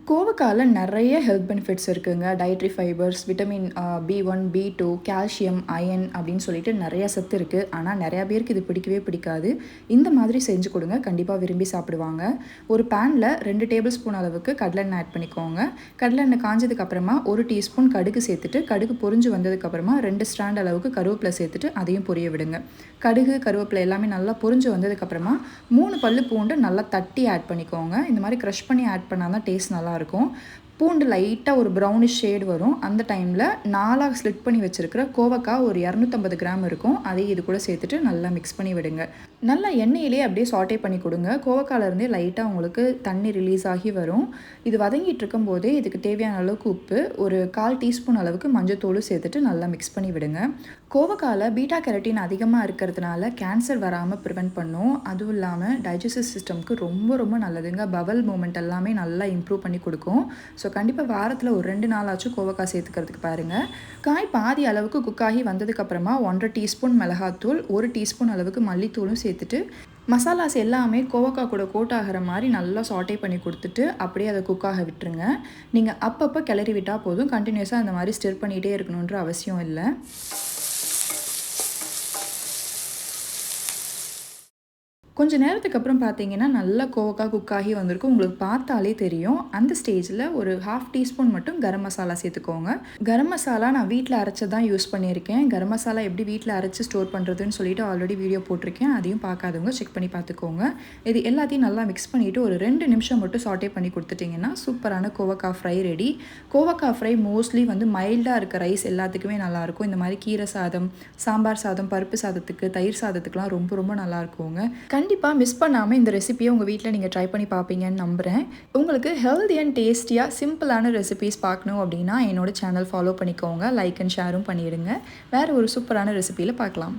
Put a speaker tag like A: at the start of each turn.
A: கோவக்கால நெறைய health benefits இருக்குங்க. Dietary fibres, vitamin B1, B2, calcium, iron அப்படின்னு சொல்லிட்டு நெறைய சத்து இருக்கு. ஆனா நெறைய பேருக்கு இது பிடிக்கவே பிடிக்காது. இந்த மாதிரி செஞ்சு கொடுங்க. கண்டிப்பா விரும்பி சாப்பிடுவாங்க. ஒரு பேன்ல 2 டேபிள் ஸ்பூன் அளவுக்கு கடலெண்ணெய் ஆட் பண்ணிக்கோங்க. கடலெண்ணெய் காஞ்சதுக்கு அப்புறமா 1 டீஸ்பூன் கடுகு சேர்த்துட்டு, கடுகு பொரிஞ்சு வந்ததுக்கு அப்புறமா 2 ஸ்ட்ராண்ட் அளவுக்கு கருவேப்பிலை சேர்த்துட்டு அதையும் பொரிய விடுங்க. கடுகு, கருவேப்பிலை எல்லாமே நல்லா பொரிஞ்சு வந்ததுக்கு அப்புறமா 3 பல்லு பூண்டு நல்லா தட்டி ஆட் பண்ணிக்கோங்க. இந்த மாதிரி கிரஷ் பண்ணி ஆட் பண்ணா தான் டேஸ்ட் நல்லா இருக்கும். பூண்டு லைட்டா ஒரு ப்ரௌனிஷ் ஷேட் வரும். அந்த டைம்ல 4ஆ ஸ்ப்ளிட் பண்ணி வச்சிருக்கிற கோவக்காய் ஒரு 250 கிராம் இருக்கும். அதையும் இது கூட சேர்த்துட்டு நல்லா மிக்ஸ் பண்ணி விடுங்க. நல்லா எண்ணெயிலேயே அப்படியே சாட்டே பண்ணி கொடுங்க. கோவக்காயிலேருந்தே லைட்டா உங்களுக்கு தண்ணி ரிலீஸ் ஆகி வரும். இது வதங்கிட்டு இருக்கும்போதே இதுக்கு தேவையான அளவுக்கு உப்பு, ஒரு 1/4 டீஸ்பூன் அளவுக்கு மஞ்சத்தூளும் சேர்த்துட்டு நல்லா மிக்ஸ் பண்ணி விடுங்க. கோவக்காயில பீட்டா கேரட்டின் அதிகமாக இருக்கிறதுனால கேன்சர் வராமல் ப்ரிவென்ட் பண்ணும். அதுவும் இல்லாமல் டைஜஸ்டிவ் சிஸ்டம்க்கு ரொம்ப ரொம்ப நல்லதுங்க. பவல் மூமெண்ட் எல்லாமே நல்லா இம்ப்ரூவ் பண்ணி கொடுக்கும். ஸோ கண்டிப்பாக வாரத்தில் ஒரு 2 நாளாச்சும் கோவக்காய் சேர்த்துக்கிறதுக்கு பாருங்கள். காய் பாதி அளவுக்கு குக் ஆகி வந்ததுக்கப்புறமா 1½ டீஸ்பூன் மிளகாத்தூள், 1 டீஸ்பூன் அளவுக்கு மல்லித்தூளும் சேர்த்துட்டு மசாலாஸ் எல்லாமே கோவக்காய் கூட கோட் ஆகிற மாதிரி நல்லா சாட்டே பண்ணி கொடுத்துட்டு அப்படியே அதை குக் ஆக விட்டுருங்க. நீங்கள் அப்பப்போ கிளறி விட்டால் போதும். கண்டினியூஸாக அந்த மாதிரி ஸ்டிர் பண்ணிகிட்டே இருக்கணுன்ற அவசியம் இல்லை. கொஞ்சம் நேரத்துக்கு அப்புறம் பார்த்தீங்கன்னா, நல்லா கோவக்காய் குக் ஆகி வந்திருக்கும். உங்களுக்கு பார்த்தாலே தெரியும். அந்த ஸ்டேஜில் ஒரு 1/2 டீஸ்பூன் மட்டும் கரம் மசாலா சேர்த்துக்கோங்க. கரம் மசாலா நான் வீட்டில் அரைச்சது தான் யூஸ் பண்ணியிருக்கேன். கரம் மசாலா எப்படி வீட்டில் அரைச்சி ஸ்டோர் பண்ணுறதுன்னு சொல்லிட்டு ஆல்ரெடி வீடியோ போட்டிருக்கேன். அதையும் பார்க்காதவங்க செக் பண்ணி பார்த்துக்கோங்க. இது எல்லாத்தையும் நல்லா மிக்ஸ் பண்ணிவிட்டு ஒரு 2 நிமிஷம் மட்டும் சாட்டே பண்ணி கொடுத்துட்டிங்கன்னா சூப்பரான கோவக்காய் ஃப்ரை ரெடி. கோவக்காய் ஃப்ரை மோஸ்ட்லி மைல்டாக இருக்க ரைஸ் எல்லாத்துக்குமே நல்லாயிருக்கும். இந்த மாதிரி கீரை சாதம், சாம்பார் சாதம், பருப்பு சாதத்துக்கு, தயிர் சாதத்துக்குலாம் ரொம்ப ரொம்ப நல்லாயிருக்குங்க. கண்டிப்பாக மிஸ் பண்ணாமல் இந்த ரெசிபியை உங்கள் வீட்டில் நீங்கள் ட்ரை பண்ணி பார்ப்பீங்கன்னு நம்புகிறேன். உங்களுக்கு ஹெல்தி அண்ட் டேஸ்டியாக சிம்பிளான ரெசிபிஸ் பார்க்கணும் அப்படின்னா என்னோட சேனல் ஃபாலோ பண்ணிக்கோங்க. லைக் அண்ட் ஷேரும் பண்ணிவிடுங்க. வேறு ஒரு சூப்பரான ரெசிபியில் பார்க்கலாம்.